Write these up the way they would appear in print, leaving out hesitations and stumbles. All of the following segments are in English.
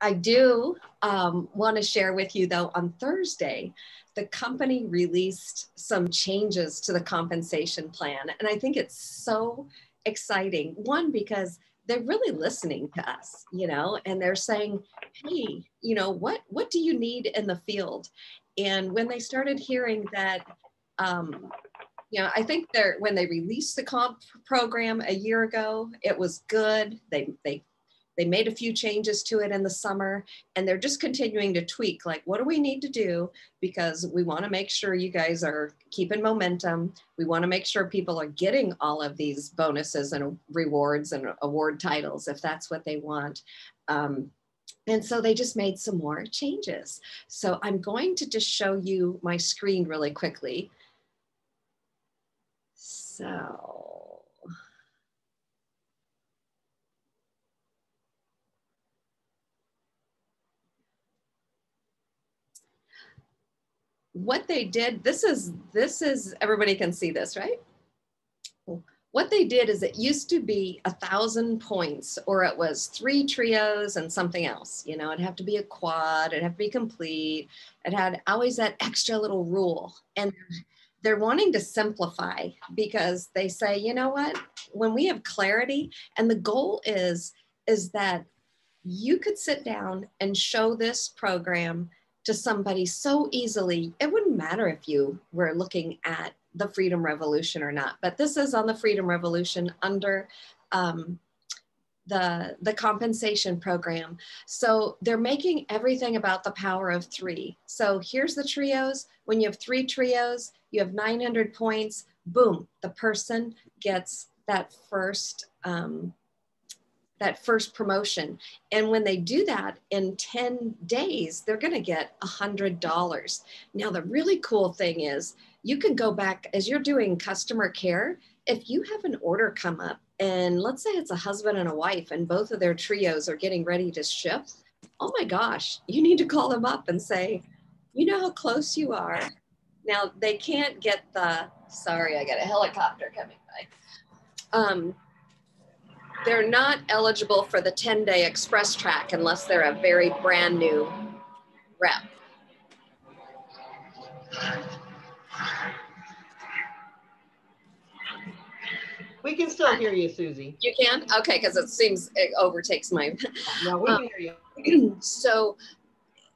I do want to share with you though, on Thursday, the company released some changes to the compensation plan. And I think it's so exciting. One, because they're really listening to us, you know, and they're saying, hey, you know, what do you need in the field? And when they started hearing that, you know, I think when they released the comp program a year ago, it was good. They made a few changes to it in the summer, and they're just continuing to tweak, like, what do we need to do? Because we want to make sure you guys are keeping momentum. We want to make sure people are getting all of these bonuses and rewards and award titles if that's what they want. And so they just made some more changes. So I'm going to just show you my screen really quickly. So what they did, this is everybody can see this, right? What they did is it used to be 1,000 points, or it was 3 trios and something else. You know, it'd have to be a quad, it'd have to be complete. It had always that extra little rule. And they're wanting to simplify because they say, you know what, when we have clarity, and the goal is that you could sit down and show this program to somebody so easily. It wouldn't matter if you were looking at the Freedom Revolution or not, but this is on the Freedom Revolution under the compensation program. So they're making everything about the power of 3. So here's the trios. When you have 3 trios, you have 900 points, boom, the person gets that first promotion. And when they do that in 10 days, they're going to get $100. Now, the really cool thing is you can go back as you're doing customer care. If you have an order come up, and let's say it's a husband and a wife and both of their trios are getting ready to ship, oh my gosh, you need to call them up and say, you know how close you are. Now, they can't get sorry, I got a helicopter coming by. They're not eligible for the 10-day express track unless they're a very brand new rep. We can still hear you, Susie. You can? Okay, because it overtakes my... No, we can hear you. So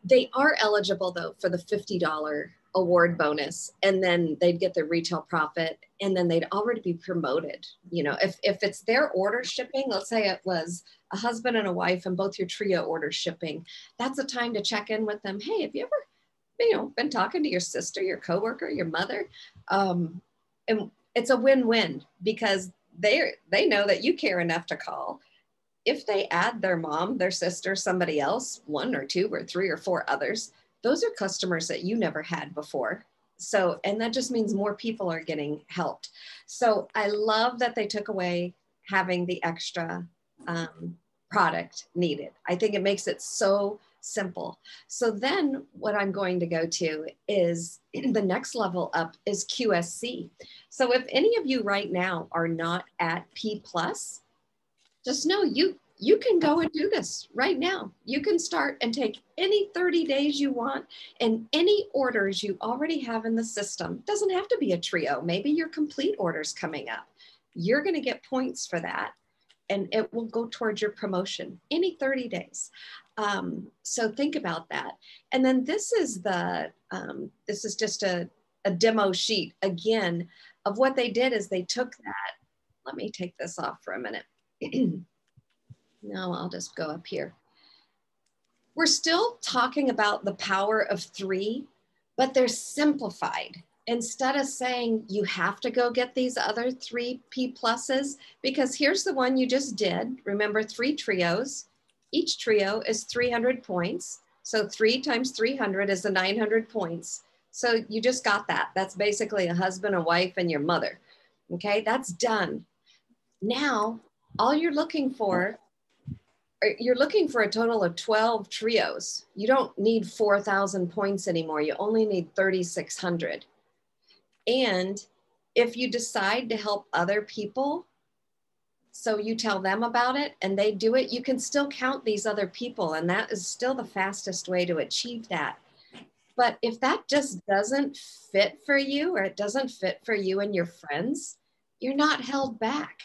they are eligible though for the $50 award bonus, and then they'd get their retail profit, and then they'd already be promoted. You know, if it's their order shipping, let's say it was a husband and a wife and both your trio order shipping, that's a time to check in with them. Hey, have you ever, you know, been talking to your sister, your coworker, your mother? And it's a win-win because they know that you care enough to call. If they add their mom, their sister, somebody else, 1 or 2 or 3 or 4 others, those are customers that you never had before. So, and that just means more people are getting helped. So I love that they took away having the extra product needed. I think it makes it so simple. So then what I'm going to go to is the next level up is QSC. So if any of you right now are not at P+, just know you can go and do this right now. You can start and take any 30 days you want and any orders you already have in the system. It doesn't have to be a trio. Maybe your complete order's coming up. You're going to get points for that, and it will go towards your promotion any 30 days. So think about that. And then this is just a demo sheet again of what they did is they took that. Let me take this off for a minute. No, I'll just go up here. We're still talking about the power of 3, but they're simplified. Instead of saying you have to go get these other 3 P+, because here's the one you just did. Remember, 3 trios. Each trio is 300 points. So 3 times 300 is the 900 points. So you just got that. That's basically a husband, a wife, and your mother. Okay, that's done. Now, all you're looking for a total of 12 trios. You don't need 4,000 points anymore. You only need 3,600. And if you decide to help other people, So you tell them about it and they do it, you can still count these other people, and that is still the fastest way to achieve that. But if that just doesn't fit for you, or it doesn't fit for you and your friends, you're not held back.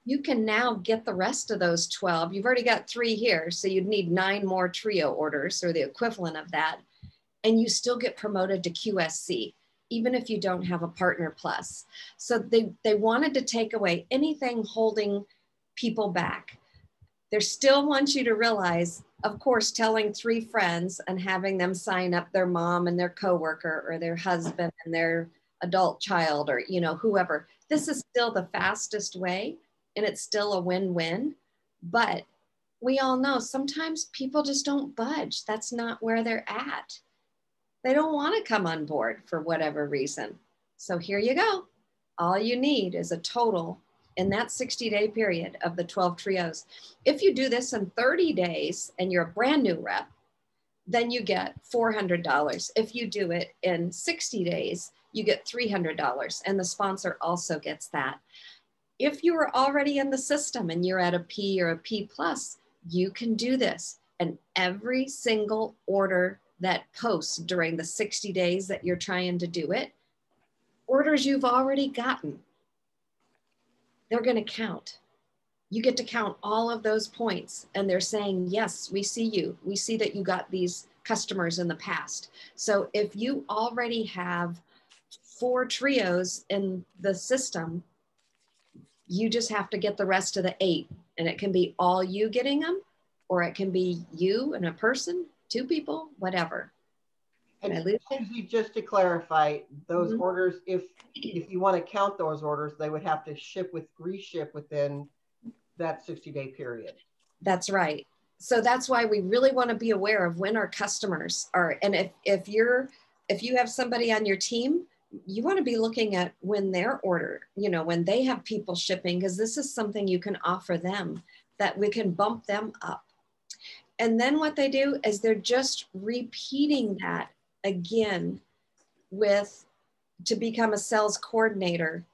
You can now get the rest of those 12. You've already got 3 here, so you'd need 9 more trio orders or the equivalent of that. And you still get promoted to QSC, even if you don't have a Partner Plus. So they wanted to take away anything holding people back. They still want you to realize, of course, telling 3 friends and having them sign up their mom and their coworker or their husband and their adult child, or, you know, whoever. This is still the fastest way, and it's still a win-win. But we all know sometimes people just don't budge. That's not where they're at. They don't want to come on board for whatever reason. So here you go. All you need is a total in that 60-day period of the 12 trios. If you do this in 30 days and you're a brand new rep, then you get $400. If you do it in 60 days, you get $300, and the sponsor also gets that. If you are already in the system and you're at a P or a P plus, you can do this. And every single order that posts during the 60 days that you're trying to do it, orders you've already gotten, they're going to count. You get to count all of those points, and they're saying, yes, we see you. We see that you got these customers in the past. So if you already have 4 trios in the system, you just have to get the rest of the 8, and it can be all you getting them, or it can be you and a person, 2 people, whatever. And Susie, just to clarify, those orders, if you want to count those orders, they would have to reship within that 60-day period. That's right. So that's why we really want to be aware of when our customers are, and if you have somebody on your team, you want to be looking at when their order, you know, when they have people shipping, because this is something you can offer them that we can bump them up. And then what they do is they're just repeating that again to become a sales coordinator.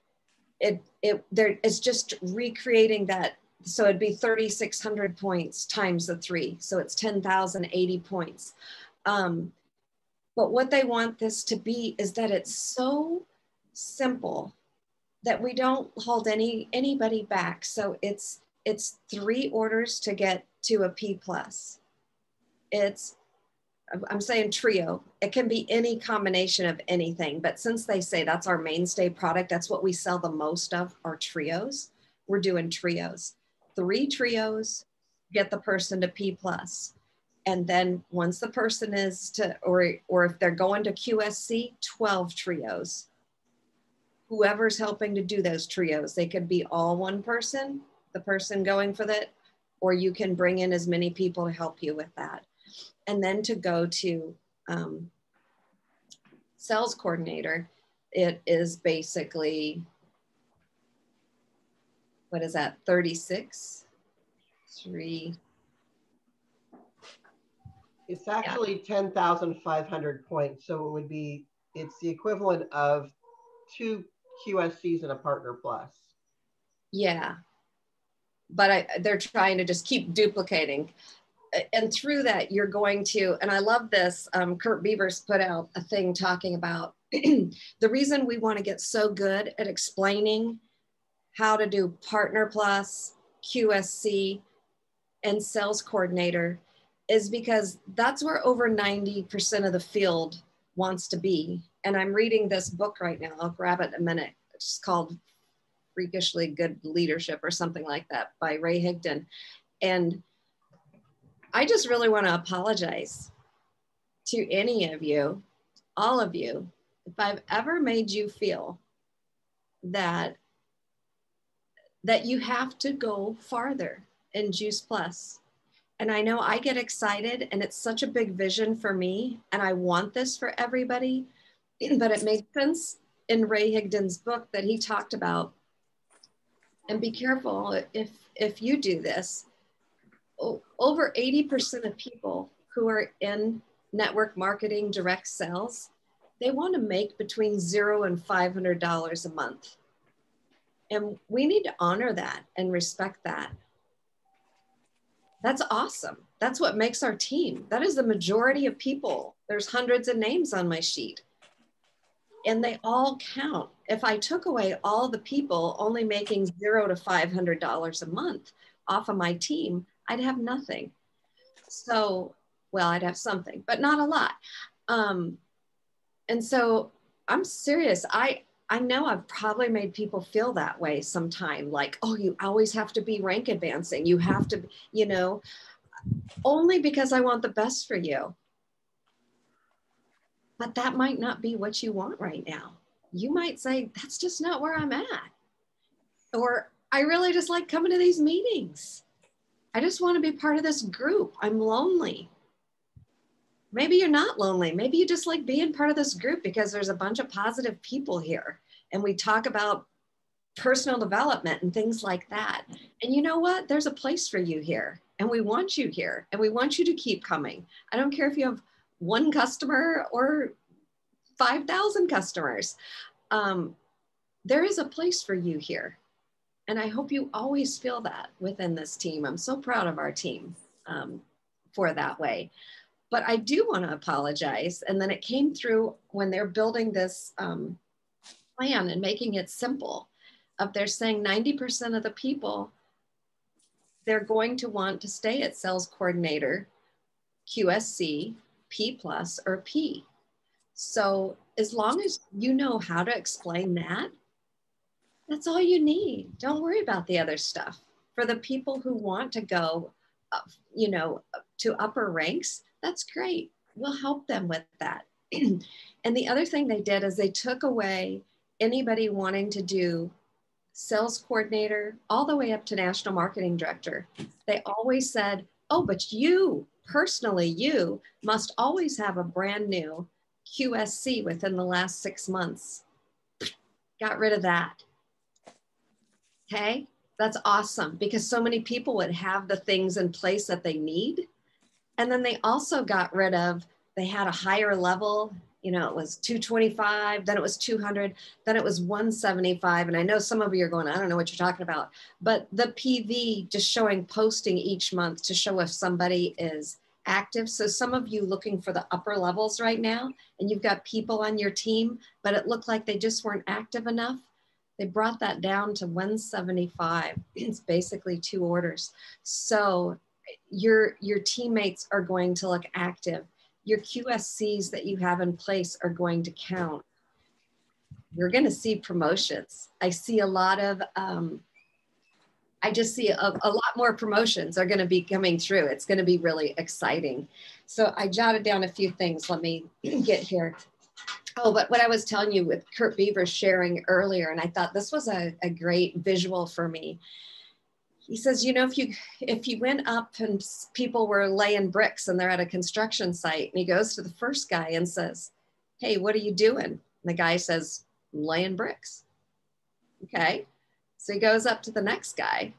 It's just recreating that. So it'd be 3,600 points times the 3. So it's 10,080 points. But what they want this to be is that it's so simple that we don't hold anybody back. So it's 3 orders to get to a P plus. I'm saying trio. It can be any combination of anything, but since they say that's our mainstay product, that's what we sell the most of, are trios. We're doing trios. 3 trios, get the person to P plus. And then once the person is to, or if they're going to QSC, 12 trios. Whoever's helping to do those trios, they could be all one person, the person going for that, or you can bring in as many people to help you with that. And then to go to sales coordinator, it is basically, what is that, 36? 3. It's actually 10,500 points. So it would be, it's the equivalent of 2 QSCs and a Partner Plus. Yeah, but they're trying to just keep duplicating. And through that, you're going to, and I love this, Kurt Beavers put out a thing talking about the reason we want to get so good at explaining how to do Partner Plus, QSC, and Sales Coordinator is because that's where over 90% of the field wants to be. And I'm reading this book right now. I'll grab it in a minute. It's called Freakishly Good Leadership or something like that by Ray Higdon. And I just really want to apologize to any of you, all of you, if I've ever made you feel that you have to go farther in Juice Plus. And I know I get excited and it's such a big vision for me and I want this for everybody, but it made sense in Ray Higdon's book that he talked about. And be careful if you do this. Over 80% of people who are in network marketing direct sales, they want to make between $0 and $500 a month. And we need to honor that and respect that. That's awesome. That's what makes our team. That is the majority of people. There's hundreds of names on my sheet. And they all count. If I took away all the people only making $0 to $500 a month off of my team, I'd have nothing. So, well, I'd have something, but not a lot. And so I'm serious. I know I've probably made people feel that way sometime, like, oh, you always have to be rank advancing. You have to, you know, only because I want the best for you. But that might not be what you want right now. You might say, that's just not where I'm at. Or I really just like coming to these meetings. I just want to be part of this group. I'm lonely. Maybe you're not lonely. Maybe you just like being part of this group because there's a bunch of positive people here. And we talk about personal development and things like that. And you know what? There's a place for you here. And we want you here. And we want you to keep coming. I don't care if you have one customer or 5,000 customers. There is a place for you here. And I hope you always feel that within this team. I'm so proud of our team for that way. But I do want to apologize. And then it came through when they're building this plan and making it simple. They're saying 90% of the people, they're going to want to stay at sales coordinator, QSC, P+, or P. So as long as you know how to explain that, that's all you need. Don't worry about the other stuff. For the people who want to go, you know, to upper ranks, that's great. We'll help them with that. And the other thing they did is they took away anybody wanting to do sales coordinator all the way up to national marketing director. They always said, oh, but you personally, you must always have a brand new QSC within the last 6 months. Got rid of that. Okay, that's awesome because so many people would have the things in place that they need. And then they also got rid of, they had a higher level, you know, it was 225, then it was 200, then it was 175. And I know some of you are going, I don't know what you're talking about, but the PV just showing posting each month to show if somebody is active. So some of you looking for the upper levels right now, and you've got people on your team, but it looked like they just weren't active enough. They brought that down to 175. It's basically 2 orders. So your teammates are going to look active. Your QSCs that you have in place are going to count. You're going to see promotions. I see a lot of, I just see a lot more promotions are going to be coming through. It's going to be really exciting. So I jotted down a few things. Let me get here. Oh, but what I was telling you with Kurt Beaver sharing earlier, and I thought this was a great visual for me. He says, you know, if you went up and people were laying bricks and they're at a construction site, and he goes to the first guy and says, hey, what are you doing? And the guy says, I'm laying bricks. Okay. So he goes up to the next guy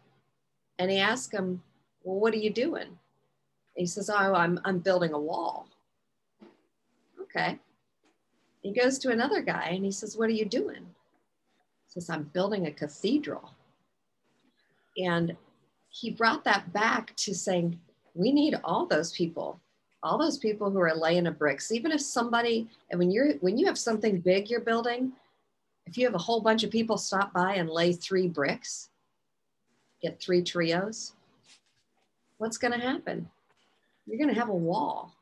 and he asks him, well, what are you doing? And he says, oh, I'm building a wall. Okay. He goes to another guy and he says, what are you doing? He says, I'm building a cathedral. And he brought that back to saying, we need all those people who are laying of bricks. Even if somebody, and when you have something big you're building, if you have a whole bunch of people stop by and lay 3 bricks, get 3 trios, what's going to happen? You're going to have a wall.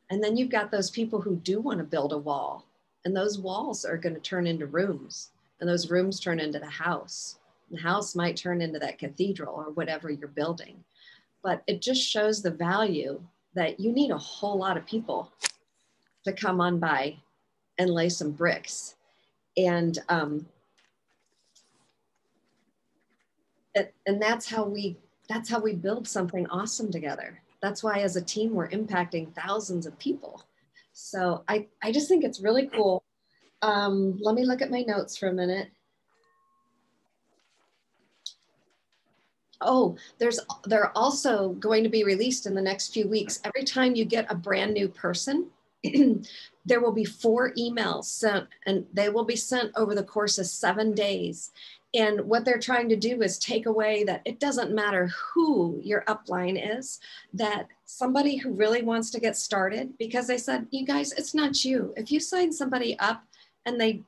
And then you've got those people who do want to build a wall, and those walls are going to turn into rooms, and those rooms turn into the house. The house might turn into that cathedral or whatever you're building. But it just shows the value that you need a whole lot of people to come on by and lay some bricks. And that's how we build something awesome together. That's why as a team, we're impacting thousands of people. So I just think it's really cool. Let me look at my notes for a minute. Oh, they're also going to be released in the next few weeks. Every time you get a brand new person, There will be 4 emails sent, and they will be sent over the course of 7 days. And what they're trying to do is take away that it doesn't matter who your upline is, that somebody who really wants to get started, because they said, you guys, it's not you. If you sign somebody up and they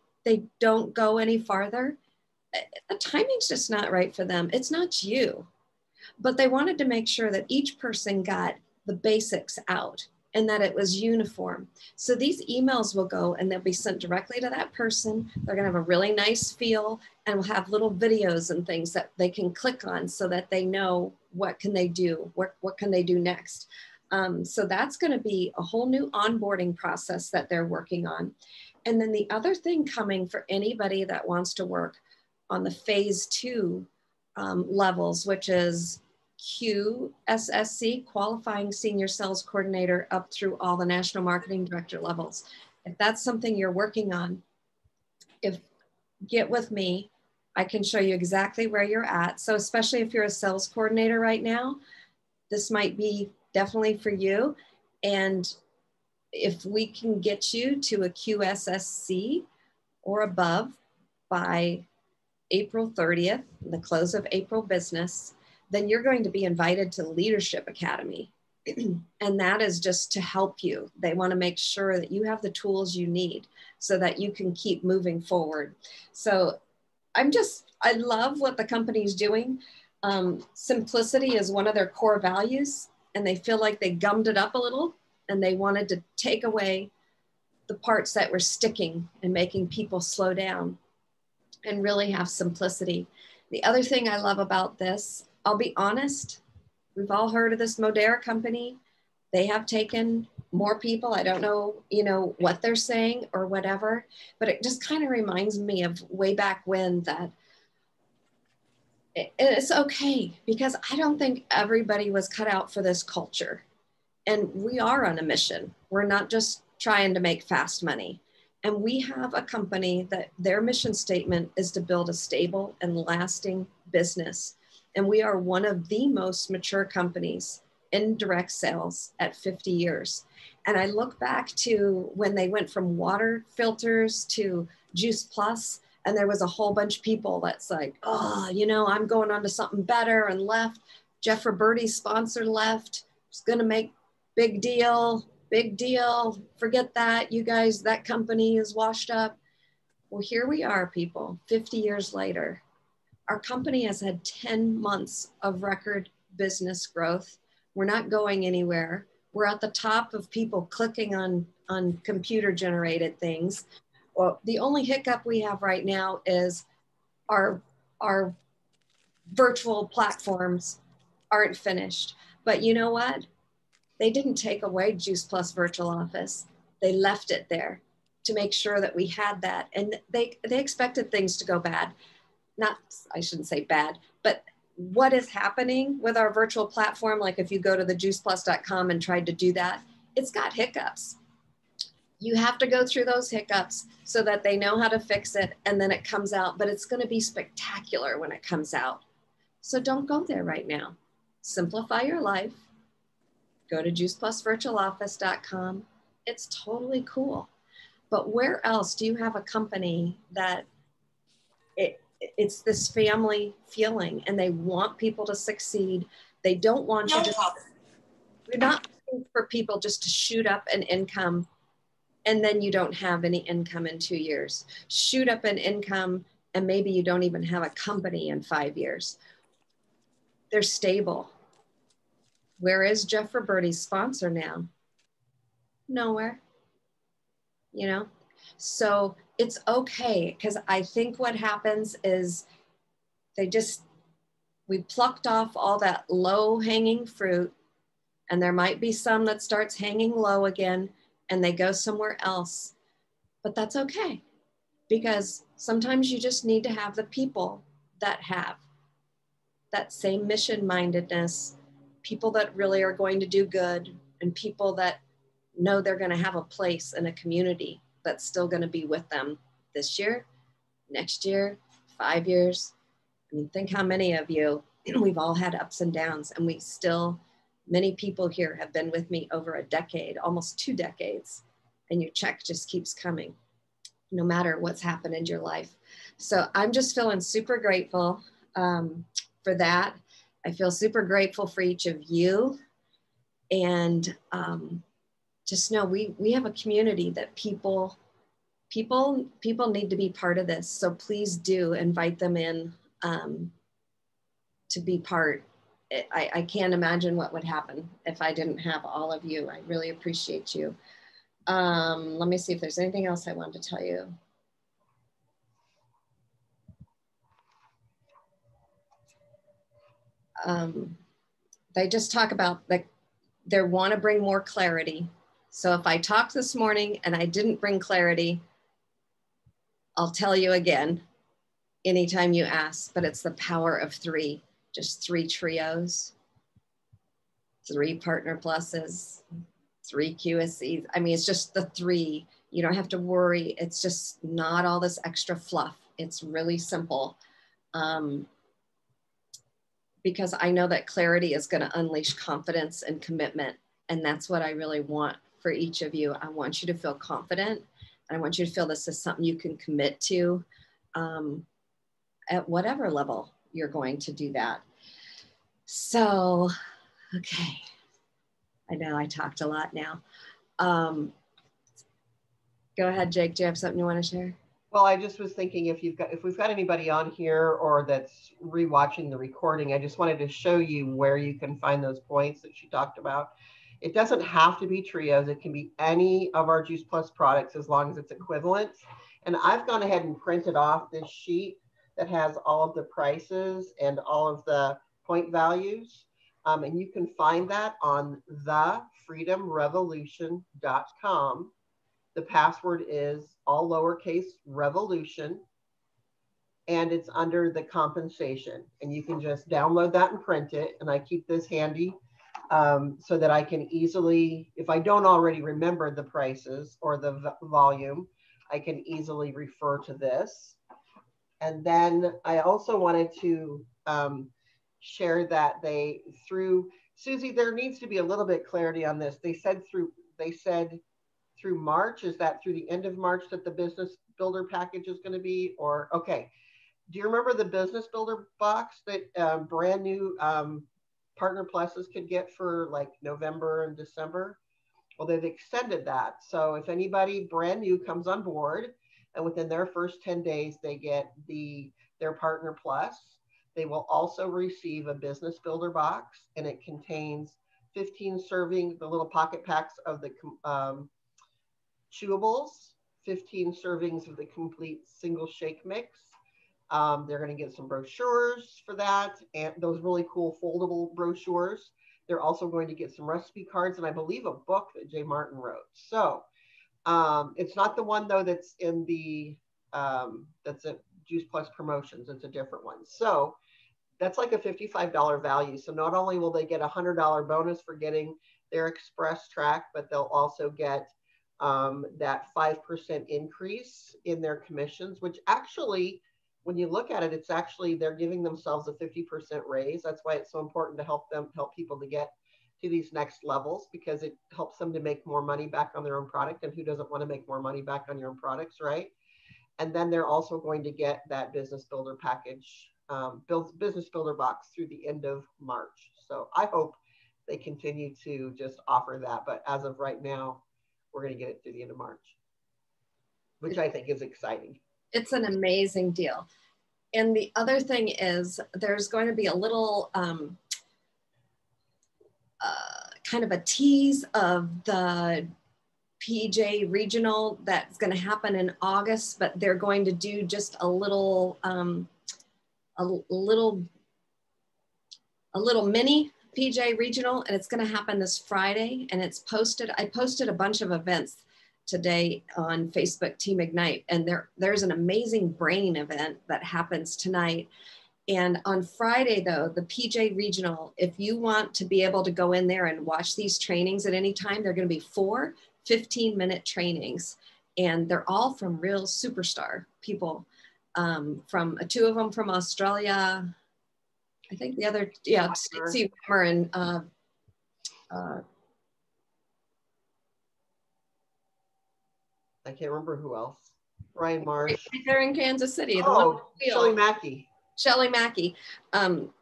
don't go any farther, the timing's just not right for them. It's not you. But they wanted to make sure that each person got the basics out and that it was uniform. So these emails will go and they'll be sent directly to that person. They're gonna have a really nice feel and will have little videos and things that they can click on so that they know what can they do, what can they do next. So that's gonna be a whole new onboarding process that they're working on. And then the other thing coming for anybody that wants to work on the phase 2 levels, which is QSSC, Qualifying Senior Sales Coordinator, up through all the National Marketing Director levels. If that's something you're working on, get with me, I can show you exactly where you're at. So especially if you're a sales coordinator right now, this might be definitely for you. And if we can get you to a QSSC or above by April 30th, the close of April business, then you're going to be invited to Leadership Academy. And that is just to help you. They want to make sure that you have the tools you need so that you can keep moving forward. So I love what the company's doing. Simplicity is one of their core values, and they feel like they gummed it up a little, and they wanted to take away the parts that were sticking and making people slow down and really have simplicity. The other thing I love about this, I'll be honest, we've all heard of this Modera company. They have taken more people. I don't know, what they're saying or whatever, but it just kind of reminds me of way back when that it's okay, because I don't think everybody was cut out for this culture. And we are on a mission. We're not just trying to make fast money. And we have a company that their mission statement is to build a stable and lasting business. And we are one of the most mature companies in direct sales at 50 years. And I look back to when they went from water filters to Juice Plus, and there was a whole bunch of people that's like, oh, I'm going on to something better, and left. Jeff Roberti's sponsor left. It's going to make big deal. Forget that. You guys, that company is washed up. Well, here we are, people, 50 years later. Our company has had 10 months of record business growth. We're not going anywhere. We're at the top of people clicking on computer generated things. Well, the only hiccup we have right now is our virtual platforms aren't finished. But you know what? They didn't take away Juice Plus Virtual Office. They left it there to make sure that we had that. And they expected things to go bad. I shouldn't say bad, but what is happening with our virtual platform, like if you go to thejuiceplus.com and tried to do that, it's got hiccups. You have to go through those hiccups so that they know how to fix it, and then it comes out, but it's going to be spectacular when it comes out. So don't go there right now. Simplify your life. Go to juiceplusvirtualoffice.com. It's totally cool. But where else do you have a company that it's this family feeling, and they want people to succeed? They don't want you to, we're not looking for people just to shoot up an income and then you don't have any income in 2 years. Shoot up an income and maybe you don't even have a company in 5 years. They're stable. Where is Jeff Roberti's sponsor now? Nowhere, So it's okay, because I think what happens is we plucked off all that low hanging fruit, and there might be some that starts hanging low again and they go somewhere else. But that's okay, because sometimes you just need to have the people that have that same mission mindedness, people that really are going to do good, and people that know they're going to have a place in a community that's still going to be with them this year, next year, 5 years. I mean, think how many of you, we've all had ups and downs, and many people here have been with me over a decade, almost 2 decades. and your check just keeps coming, no matter what's happened in your life. So I'm just feeling super grateful for that. I feel super grateful for each of you. And just know we have a community that people need to be part of this. So please do invite them in to be part. I can't imagine what would happen if I didn't have all of you. I really appreciate you. Let me see if there's anything else I wanted to tell you. They just talk about like they want to bring more clarity. So if I talked this morning and I didn't bring clarity, I'll tell you again anytime you ask, but it's the power of 3, just 3 trios, 3 partner pluses, 3 QSCs. I mean, it's just the 3. You don't have to worry. It's just not all this extra fluff. It's really simple. Because I know that clarity is going to unleash confidence and commitment. And that's what I really want for each of you. I want you to feel confident. And I want you to feel this is something you can commit to at whatever level you're going to do that. So, okay. I know I talked a lot now. Go ahead, Jake. Do you have something you want to share? Well, I just was thinking if we've got anybody on here or that's rewatching the recording, I just wanted to show you where you can find those points that she talked about. It doesn't have to be trios. It can be any of our Juice Plus products as long as it's equivalent. And I've gone ahead and printed off this sheet that has all of the prices and all of the point values. And you can find that on thefreedomrevolution.com. The password is all lowercase revolution, and it's under the compensation. And you can just download that and print it. And I keep this handy so that I can easily, if I don't already remember the prices or the volume, I can easily refer to this. And then I also wanted to share that through Susie, there needs to be a little bit clarity on this. They said through March. Is that through the end of March that the business builder package is going to be? Or, okay. Do you remember the business builder box that brand new partner pluses could get for like November and December? Well, they've extended that. So if anybody brand new comes on board and within their first 10 days, they get their partner plus, they will also receive a business builder box, and it contains 15 serving, the little pocket packs of the chewables, 15 servings of the complete single shake mix. They're going to get some brochures for that, and those really cool foldable brochures. They're also going to get some recipe cards, and I believe a book that Jay Martin wrote. So it's not the one though that's in the that's at Juice Plus Promotions. It's a different one. So that's like a $55 value. So not only will they get a $100 bonus for getting their express track, but they'll also get that 5% increase in their commissions, which actually, when you look at it, it's actually, they're giving themselves a 50% raise. That's why it's so important to help people to get to these next levels, because it helps them to make more money back on their own product. And who doesn't want to make more money back on your own products, right? And then they're also going to get that business builder package, business builder box through the end of March. So I hope they continue to just offer that. But as of right now, we're going to get it through the end of March, which I think is exciting. It's an amazing deal. And the other thing is there's going to be a little kind of a tease of the PJ regional that's going to happen in August, but they're going to do just a little mini PJ regional, and it's going to happen this Friday, and it's posted. I posted a bunch of events today on Facebook Team Ignite, and there's an amazing brain event that happens tonight. And on Friday though, the PJ regional, if you want to be able to go in there and watch these trainings at any time, they're going to be 4 15-minute trainings, and they're all from real superstar people, from 2 of them from Australia. I think the other, yeah, Stacey Weimer and I can't remember who else. Ryan Marsh. They're in Kansas City. Oh, Shelley Mackey. Shelley Mackey.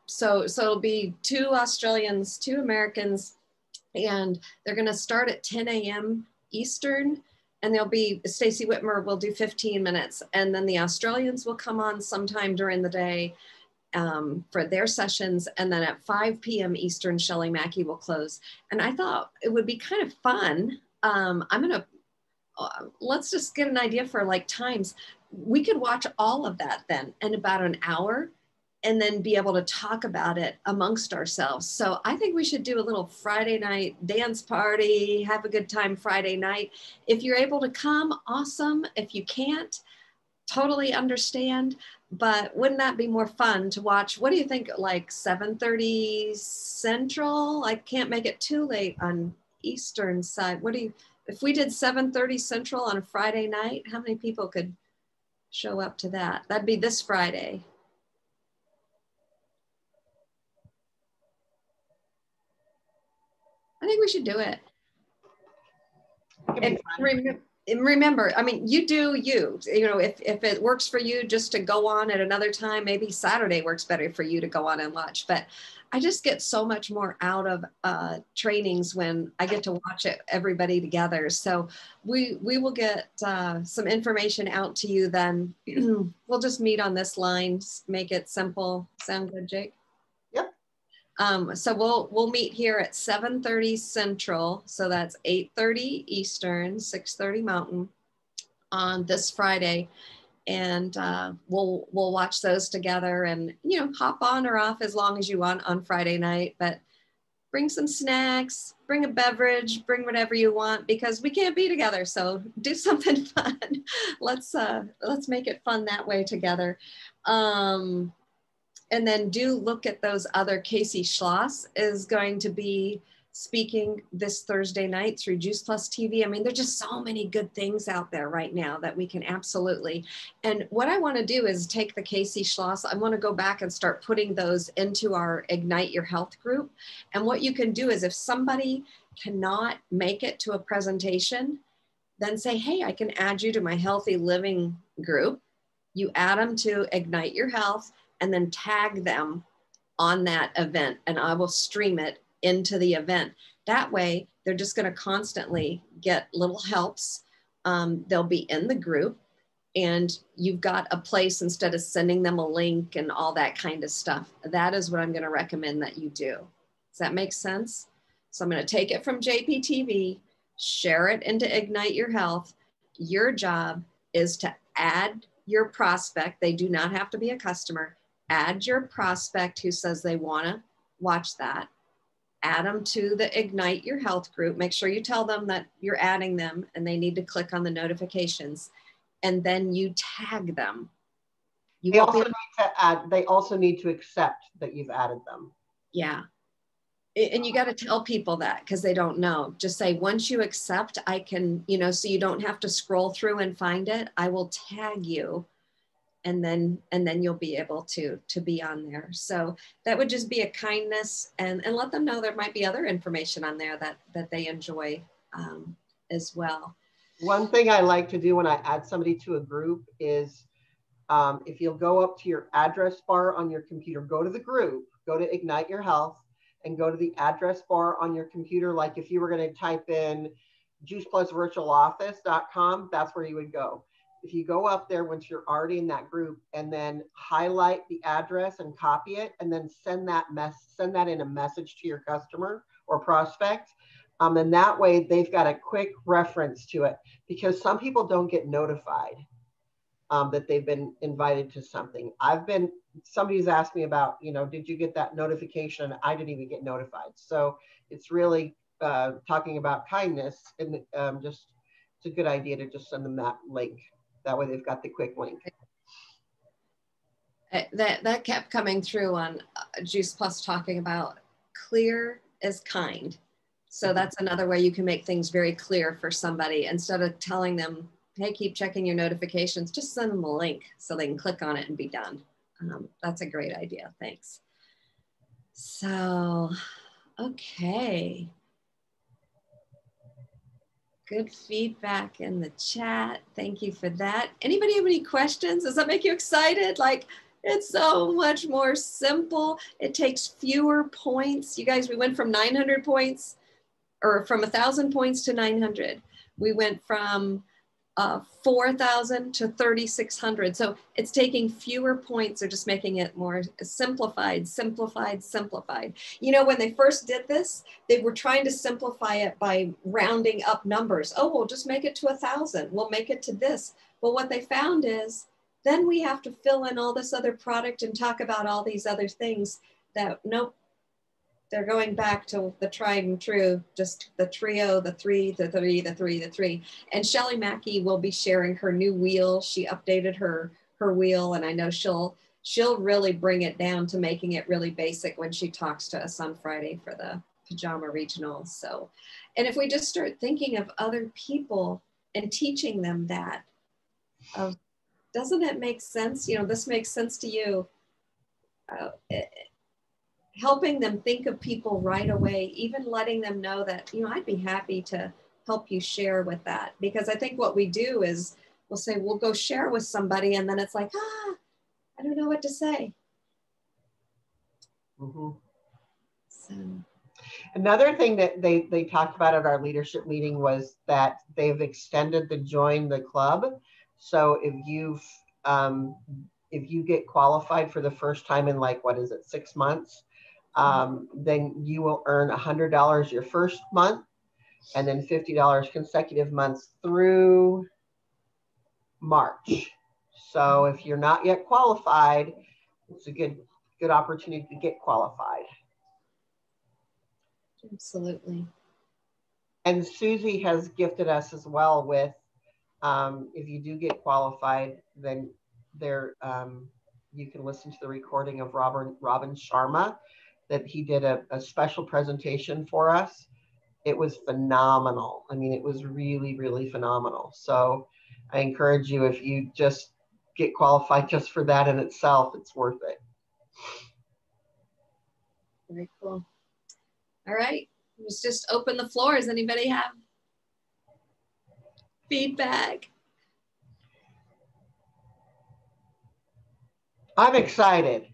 So it'll be 2 Australians, 2 Americans, and they're going to start at 10 a.m. Eastern, and they'll be, Stacey Whitmer will do 15 minutes, and then the Australians will come on sometime during the day for their sessions, and then at 5 p.m. Eastern, Shelley Mackey will close. And I thought it would be kind of fun. Let's just get an idea for like times. We could watch all of that then in about an hour, and then be able to talk about it amongst ourselves. So I think we should do a little Friday night dance party, have a good time Friday night. If you're able to come, awesome. If you can't, totally understand. But wouldn't that be more fun to watch? What do you think, like 7:30 Central? I can't make it too late on Eastern side. What do you, if we did 7:30 Central on a Friday night, how many people could show up to that? That'd be this Friday. I think we should do it. And remember, I mean, you do you. You know, if it works for you just to go on at another time, maybe Saturday works better for you to go on and watch. But I just get so much more out of trainings when I get to watch it, everybody together. So we will get some information out to you then. We'll just meet on this line, make it simple. Sound good, Jake? Yep. So we'll meet here at 7:30 Central. So that's 8:30 Eastern, 6:30 Mountain on this Friday. And we'll watch those together, and, you know, hop on or off as long as you want on Friday night, but bring some snacks, bring a beverage, bring whatever you want, because we can't be together. So do something fun. Let's make it fun that way together. And then do look at those other. Casey Schloss is going to be speaking this Thursday night through Juice Plus TV. I mean, there's just so many good things out there right now that we can absolutely. And what I want to do is take the Casey Schloss, I want to go back and start putting those into our Ignite Your Health group. And what you can do is, if somebody cannot make it to a presentation, then say, hey, I can add you to my Healthy Living group. You add them to Ignite Your Health, and then tag them on that event, and I will stream it into the event. That way, they're just going to constantly get little helps. They'll be in the group, and you've got a place instead of sending them a link and all that kind of stuff. That is what I'm going to recommend that you do. Does that make sense? So I'm going to take it from JPTV, share it into Ignite Your Health. Your job is to add your prospect. They do not have to be a customer. Add your prospect who says they want to watch that. Add them to the Ignite Your Health group. Make sure you tell them that you're adding them and they need to click on the notifications. And then you tag them. They also need to accept that you've added them. Yeah. And you got to tell people that, because they don't know. Just say, once you accept, I can, you know, so you don't have to scroll through and find it. I will tag you. And then you'll be able to be on there. So that would just be a kindness, and let them know there might be other information on there that they enjoy as well. One thing I like to do when I add somebody to a group is, if you'll go up to your address bar on your computer, go to the group, go to Ignite Your Health, and go to the address bar on your computer. Like if you were going to type in juiceplusvirtualoffice.com, that's where you would go. If you go up there once you're already in that group, and then highlight the address and copy it, and then send that in a message to your customer or prospect, and that way they've got a quick reference to it, because some people don't get notified that they've been invited to something. Somebody's asked me about, you know, did you get that notification? I didn't even get notified. So it's really talking about kindness, and just it's a good idea to just send them that link. That way they've got the quick link. That kept coming through on Juice Plus, talking about clear as kind. So that's another way you can make things very clear for somebody. Instead of telling them, hey, keep checking your notifications, just send them a link so they can click on it and be done. That's a great idea. Thanks. So, okay. Good feedback in the chat. Thank you for that. Anybody have any questions? Does that make you excited? Like, it's so much more simple. It takes fewer points. You guys, we went from 900 points, or from 1,000 points to 900. We went from 4,000 to 3,600. So it's taking fewer points. They're just making it more simplified, simplified, simplified. You know, when they first did this, they were trying to simplify it by rounding up numbers. Oh, we'll just make it to 1,000. We'll make it to this. But what they found is then we have to fill in all this other product and talk about all these other things that, nope, they're going back to the tried and true, just the trio, the three, the three, the three, the three. And Shelly Mackey will be sharing her new wheel. She updated her wheel, and I know she'll really bring it down to making it really basic when she talks to us on Friday for the Pajama Regionals. So, and if we just start thinking of other people and teaching them that, doesn't it make sense? You know, this makes sense to you. Helping them think of people right away, even letting them know that, you know, I'd be happy to help you share with that. Because I think what we do is we'll say, we'll go share with somebody, and then it's like, I don't know what to say. Mm-hmm. So. Another thing that they talked about at our leadership meeting was that they've extended the join the club. So if you get qualified for the first time in, like, what is it, 6 months, then you will earn $100 your first month, and then $50 consecutive months through March. So if you're not yet qualified, it's a good opportunity to get qualified. Absolutely. And Susie has gifted us as well with, if you do get qualified, then you can listen to the recording of Robin Sharma, that he did a special presentation for us. It was phenomenal. I mean, it was really, really phenomenal. So I encourage you, if you just get qualified just for that in itself, it's worth it. Very cool. All right, let's just open the floor. Does anybody have feedback? I'm excited.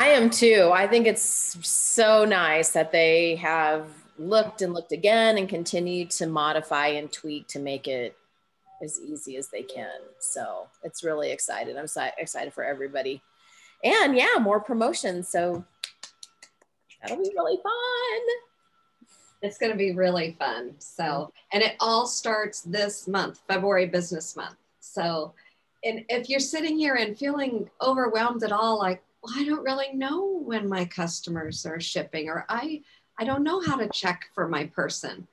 I am too. I think it's so nice that they have looked and looked again and continued to modify and tweak to make it as easy as they can. So it's really excited. I'm excited for everybody. And yeah, more promotions. So that'll be really fun. It's going to be really fun. So, and it all starts this month, February Business Month. So, and if you're sitting here and feeling overwhelmed at all, like, well, I don't really know when my customers are shipping, or I don't know how to check for my person.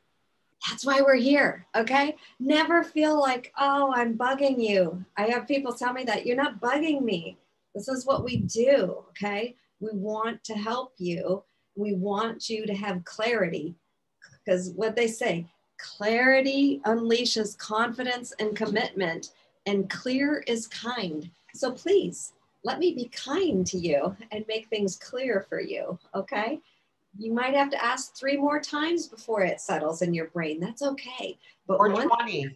That's why we're here, okay? Never feel like, oh, I'm bugging you. I have people tell me that you're not bugging me. This is what we do, okay? We want to help you. We want you to have clarity, because what they say, clarity unleashes confidence and commitment, and clear is kind. So please, let me be kind to you and make things clear for you, okay? You might have to ask 3 more times before it settles in your brain. That's okay. But or 20.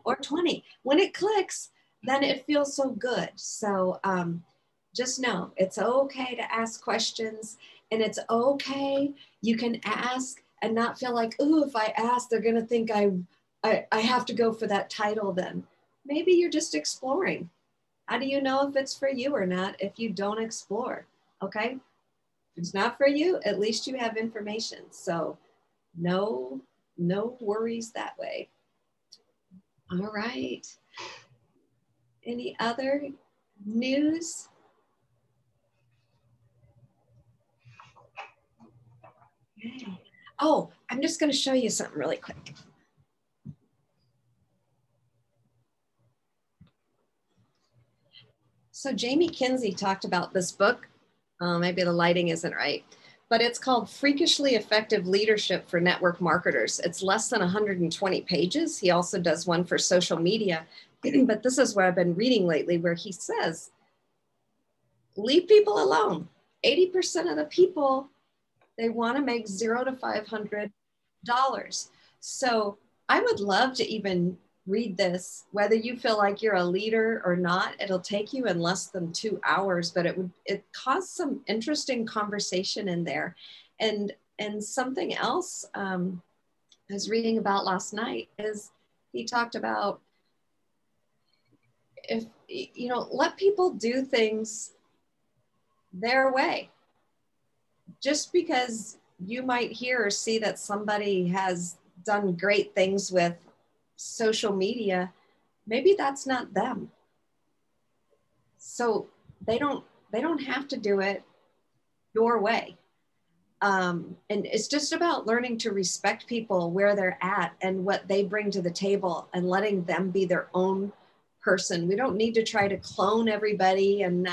Or 20. When it clicks, then it feels so good. So just know it's okay to ask questions, and it's okay. You can ask and not feel like, oh, if I ask, they're going to think I have to go for that title then. Maybe you're just exploring. How do you know if it's for you or not if you don't explore? Okay? If it's not for you, at least you have information. So no worries that way. All right. Any other news? Okay. Oh, I'm just going to show you something really quick. So Jamie Kinsey talked about this book. Maybe the lighting isn't right, but it's called Freakishly Effective Leadership for Network Marketers. It's less than 120 pages. He also does one for social media, but this is what I've been reading lately, where he says, leave people alone. 80% of the people, they want to make $0 to $500. So I would love to even read this, whether you feel like you're a leader or not. It'll take you in less than 2 hours, but it caused some interesting conversation in there. And something else I was reading about last night is he talked about, if you know, let people do things their way. Just because you might hear or see that somebody has done great things with social media, maybe that's not them. So they don't have to do it your way. And it's just about learning to respect people where they're at and what they bring to the table and letting them be their own person. We don't need to try to clone everybody and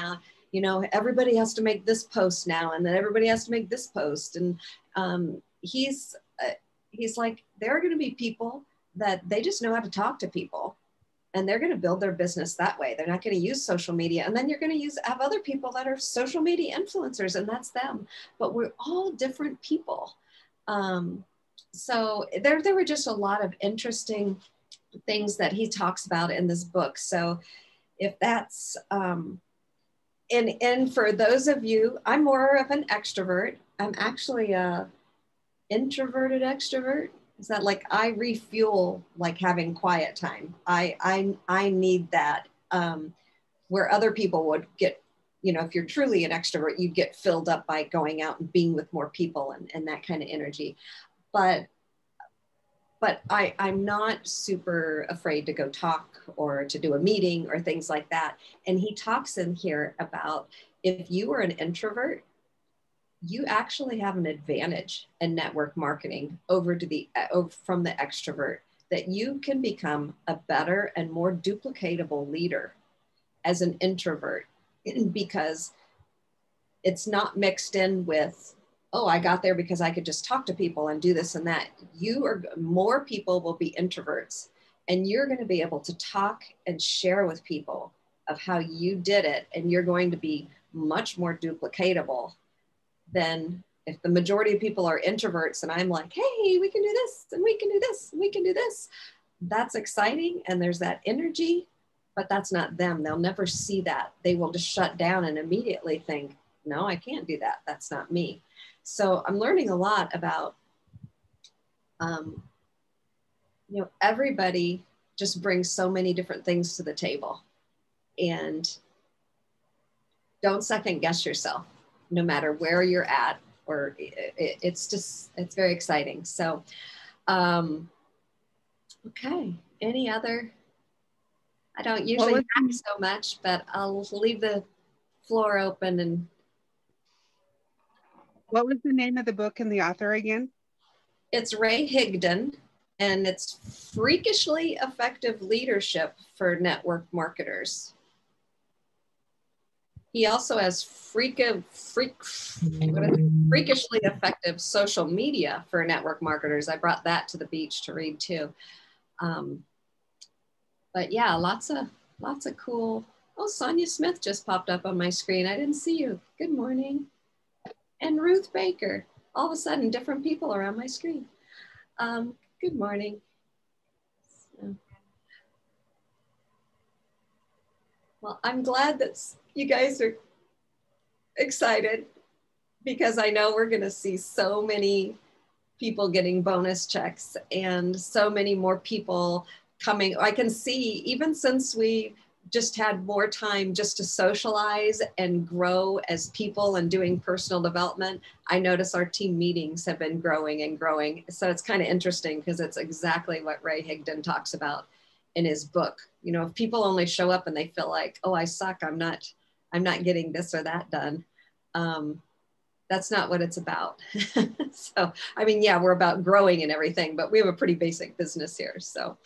you know, everybody has to make this post now, and then everybody has to make this post. And he's like, there are going to be people that they just know how to talk to people, and they're going to build their business that way. They're not going to use social media. And then you're going to have other people that are social media influencers, and that's them. But we're all different people. So there were just a lot of interesting things that he talks about in this book. So if that's, and for those of you, I'm more of an extrovert. I'm actually a introverted extrovert. Is that like, I refuel like having quiet time. I need that, where other people would get, you know, if you're truly an extrovert, you get filled up by going out and being with more people and that kind of energy. But I'm not super afraid to go talk or to do a meeting or things like that. And he talks in here about, if you are an introvert, you actually have an advantage in network marketing over from the extrovert, that you can become a better and more duplicatable leader as an introvert, because it's not mixed in with, oh, I got there because I could just talk to people and do this and that. More people will be introverts, and you're going to be able to talk and share with people of how you did it. And you're going to be much more duplicatable than if the majority of people are introverts and I'm like, hey, we can do this and we can do this and we can do this. That's exciting. And there's that energy, but that's not them. They'll never see that. They will just shut down and immediately think, no, I can't do that. That's not me. So I'm learning a lot about, you know, everybody just brings so many different things to the table, and don't second guess yourself, no matter where you're at, or it's very exciting. So, okay. Any other, I don't usually talk so much, but I'll leave the floor open. And what was the name of the book and the author again? It's Ray Higdon, and it's Freakishly Effective Leadership for Network Marketers. He also has Freakishly Effective Social Media for Network Marketers. I brought that to the beach to read too. But yeah, lots of cool. Oh, Sonia Smith just popped up on my screen. I didn't see you. Good morning. And Ruth Baker. All of a sudden, different people are on my screen. Good morning. Well, I'm glad that you guys are excited, because I know we're going to see so many people getting bonus checks and so many more people coming. I can see, even since we just had more time just to socialize and grow as people and doing personal development, I notice our team meetings have been growing and growing. So it's kind of interesting, because it's exactly what Ray Higdon talks about in his book. You know, if people only show up and they feel like, oh, I suck, I'm not getting this or that done. That's not what it's about. So, I mean, yeah, we're about growing and everything, but we have a pretty basic business here. So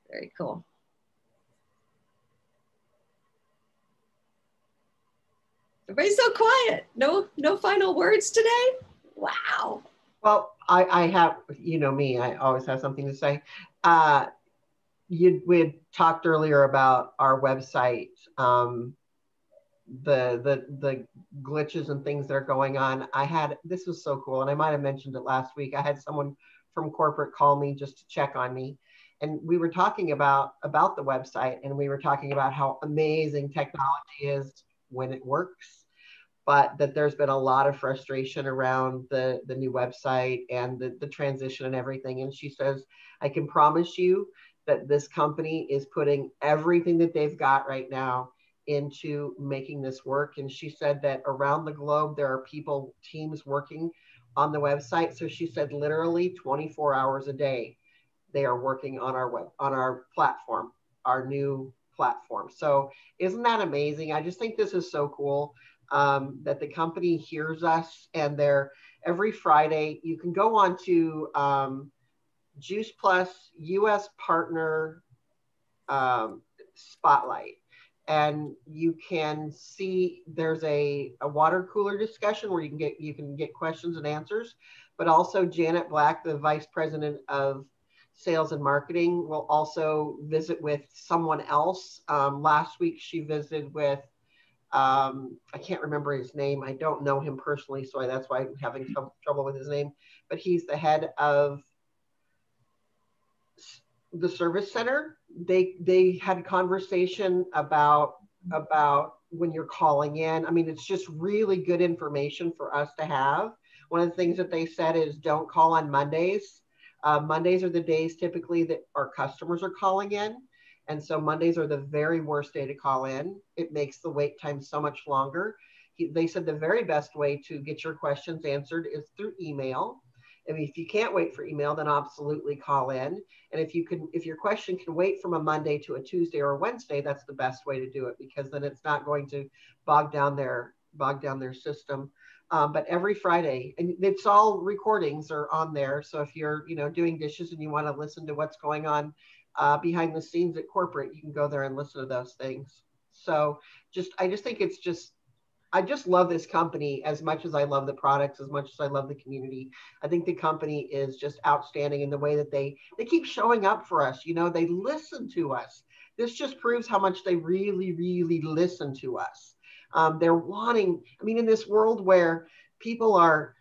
very cool. Everybody's so quiet. No final words today? Wow. Well, I have, you know me, I always have something to say. We had talked earlier about our website, the glitches and things that are going on. This was so cool, and I might have mentioned it last week. I had someone from corporate called me just to check on me. And we were talking about the website, and we were talking about how amazing technology is when it works, but that there's been a lot of frustration around the new website and the transition and everything. And she says, I can promise you that this company is putting everything that they've got right now into making this work. And she said that around the globe, there are teams working on the website. So she said literally 24 hours a day, they are working on our platform, our new platform. So isn't that amazing? I just think this is so cool that the company hears us, and they're every Friday, you can go on to Juice Plus US Partner Spotlight, and you can see there's a water cooler discussion where you can get questions and answers, but also Janet Black, the Vice President of Sales and Marketing, will also visit with someone else. Last week she visited with I can't remember his name. I don't know him personally, so that's why I'm having trouble with his name, but he's the head of the service center. They had a conversation about when you're calling in. I mean, it's just really good information for us to have. One of the things that they said is don't call on Mondays. Mondays are the days typically that our customers are calling in. And so Mondays are the very worst day to call in. It makes the wait time so much longer. They said the very best way to get your questions answered is through email. I mean, if you can't wait for email, then absolutely call in. And if your question can wait from a Monday to a Tuesday or a Wednesday, that's the best way to do it, because then it's not going to bog down their system. But every Friday, and it's all recordings are on there. So if you're doing dishes and you want to listen to what's going on behind the scenes at corporate, you can go there and listen to those things. So I just love this company as much as I love the products, as much as I love the community. I think the company is just outstanding in the way that they keep showing up for us. They listen to us. This just proves how much they really, really listen to us. They're wanting, in this world where people are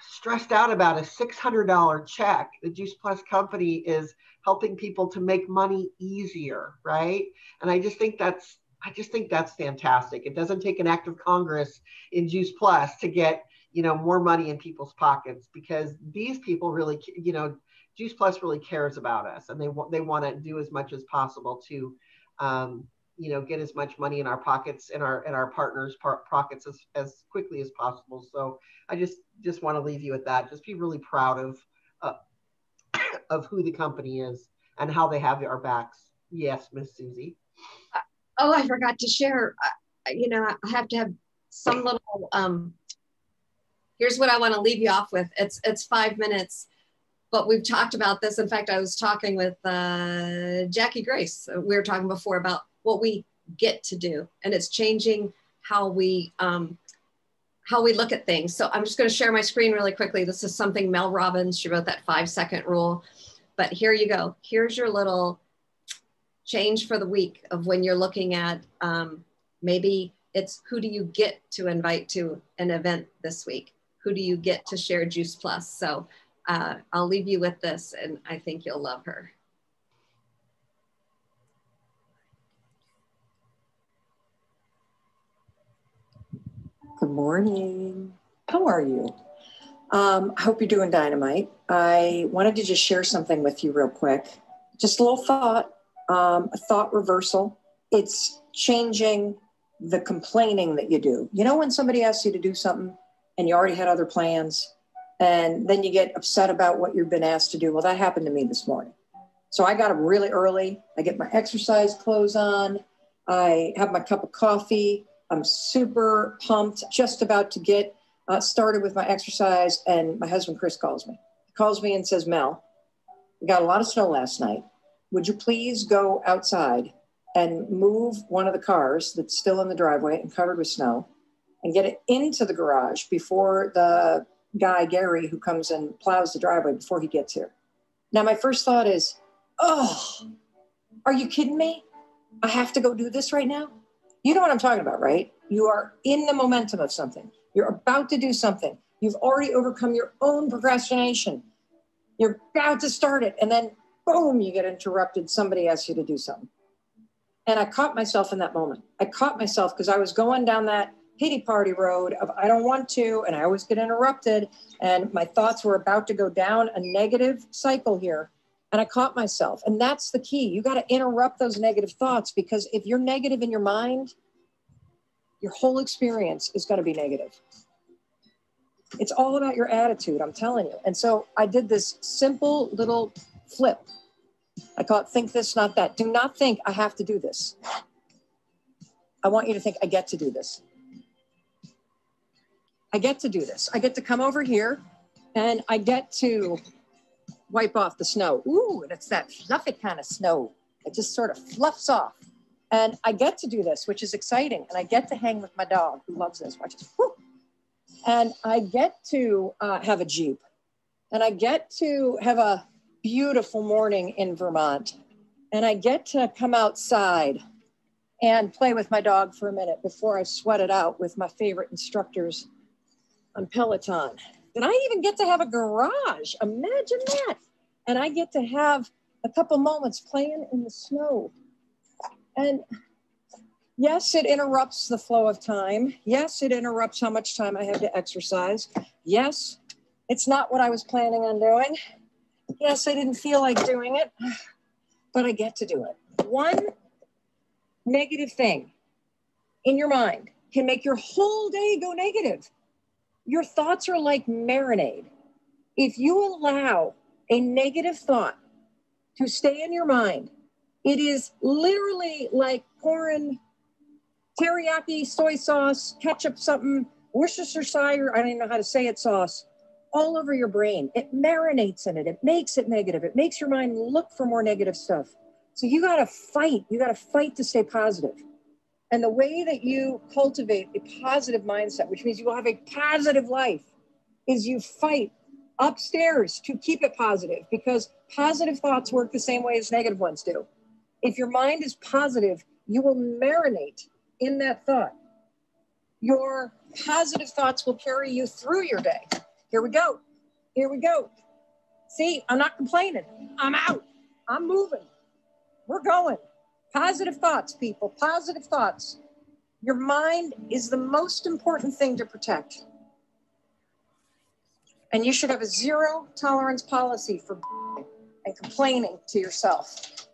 stressed out about a $600 check, the Juice Plus company is helping people to make money easier, right? And I just think that's fantastic. It doesn't take an act of Congress in Juice Plus to get, more money in people's pockets, because these people really, Juice Plus really cares about us, and they want to do as much as possible to, get as much money in our pockets and our partners' pockets as quickly as possible. So I just want to leave you with that. Just be really proud of who the company is and how they have our backs. Yes, Miss Susie. Oh, I forgot to share. I have to have some little. Here's what I want to leave you off with. It's 5 minutes, but we've talked about this. In fact, I was talking with Jackie Grace. We were talking before about what we get to do, and it's changing how we look at things. So I'm just going to share my screen really quickly. This is something Mel Robbins, she wrote that 5-second rule, but here you go. Here's your little change for the week of when you're looking at maybe it's who do you get to invite to an event this week? Who do you get to share Juice Plus? So I'll leave you with this, and I think you'll love her. Good morning. How are you? I hope you're doing dynamite. I wanted to just share something with you real quick. Just a little thought, a thought reversal. It's changing the complaining that you do. When somebody asks you to do something and you already had other plans, and then you get upset about what you've been asked to do. Well, that happened to me this morning. So I got up really early. I get my exercise clothes on. I have my cup of coffee. I'm super pumped, just about to get started with my exercise. And my husband, Chris, calls me. He calls me and says, Mel, we got a lot of snow last night. Would you please go outside and move one of the cars that's still in the driveway and covered with snow and get it into the garage before the guy, Gary, who comes and plows the driveway, before he gets here. Now, my first thought is, oh, are you kidding me? I have to go do this right now? You know what I'm talking about, right? You are in the momentum of something. You're about to do something. You've already overcome your own procrastination. You're about to start it. And then boom, you get interrupted. Somebody asks you to do something. And I caught myself in that moment. I caught myself because I was going down that pity party road of I don't want to, and I always get interrupted. And my thoughts were about to go down a negative cycle here. And I caught myself. And that's the key. You got to interrupt those negative thoughts, because if you're negative in your mind, your whole experience is going to be negative. It's all about your attitude, I'm telling you. And so I did this simple little flip. I call it think this, not that. Do not think I have to do this. I want you to think I get to do this. I get to do this. I get to come over here and I get to wipe off the snow. Ooh, and it's that fluffy kind of snow. It just sort of fluffs off. And I get to do this, which is exciting. And I get to hang with my dog who loves this. Watch this. Woo. And I get to have a Jeep. And I get to have a beautiful morning in Vermont. And I get to come outside and play with my dog for a minute before I sweat it out with my favorite instructors on Peloton. Then I even get to have a garage. Imagine that. And I get to have a couple moments playing in the snow. And yes, it interrupts the flow of time. Yes, it interrupts how much time I have to exercise. Yes, it's not what I was planning on doing. Yes, I didn't feel like doing it, but I get to do it. One negative thing in your mind can make your whole day go negative. Your thoughts are like marinade. If you allow a negative thought to stay in your mind, it is literally like pouring teriyaki, soy sauce, ketchup, something, Worcestershire, I don't even know how to say it, sauce, all over your brain. It marinates in it. It makes it negative. It makes your mind look for more negative stuff. So you got to fight. You got to fight to stay positive. And the way that you cultivate a positive mindset, which means you will have a positive life, is you fight upstairs to keep it positive, because positive thoughts work the same way as negative ones do. If your mind is positive, you will marinate in that thought. Your positive thoughts will carry you through your day. Here we go. Here we go. See, I'm not complaining. I'm out. I'm moving. We're going. Positive thoughts, people. Positive thoughts. Your mind is the most important thing to protect. And you should have a zero tolerance policy for and complaining to yourself.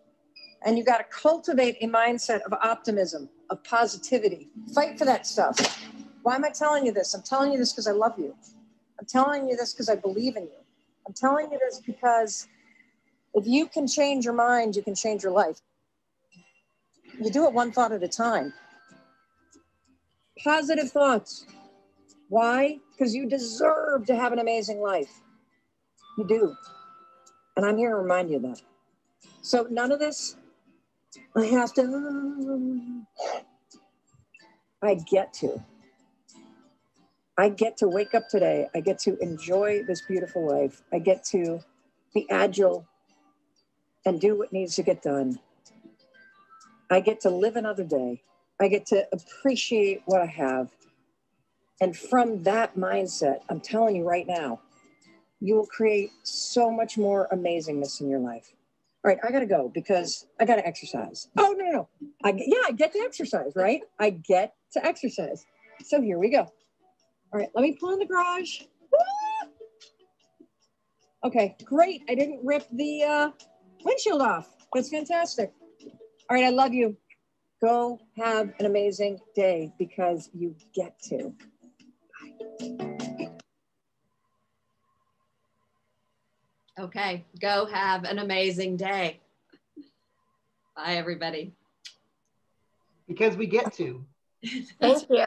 And you got to cultivate a mindset of optimism, of positivity. Fight for that stuff. Why am I telling you this? I'm telling you this because I love you. I'm telling you this because I believe in you. I'm telling you this because if you can change your mind, you can change your life. You do it one thought at a time. Positive thoughts. Why? Because you deserve to have an amazing life. You do. And I'm here to remind you of that. So none of this, I have to, I get to. I get to wake up today. I get to enjoy this beautiful life. I get to be agile and do what needs to get done. I get to live another day. I get to appreciate what I have. And from that mindset, I'm telling you right now, you will create so much more amazingness in your life. All right, I got to go because I got to exercise. Oh, no. I get to exercise, right? I get to exercise. So here we go. All right, let me pull in the garage. Woo! Okay, great. I didn't rip the windshield off. That's fantastic. All right, I love you. Go have an amazing day because you get to. Bye. Okay, go have an amazing day. Bye, everybody. Because we get to. Thank you.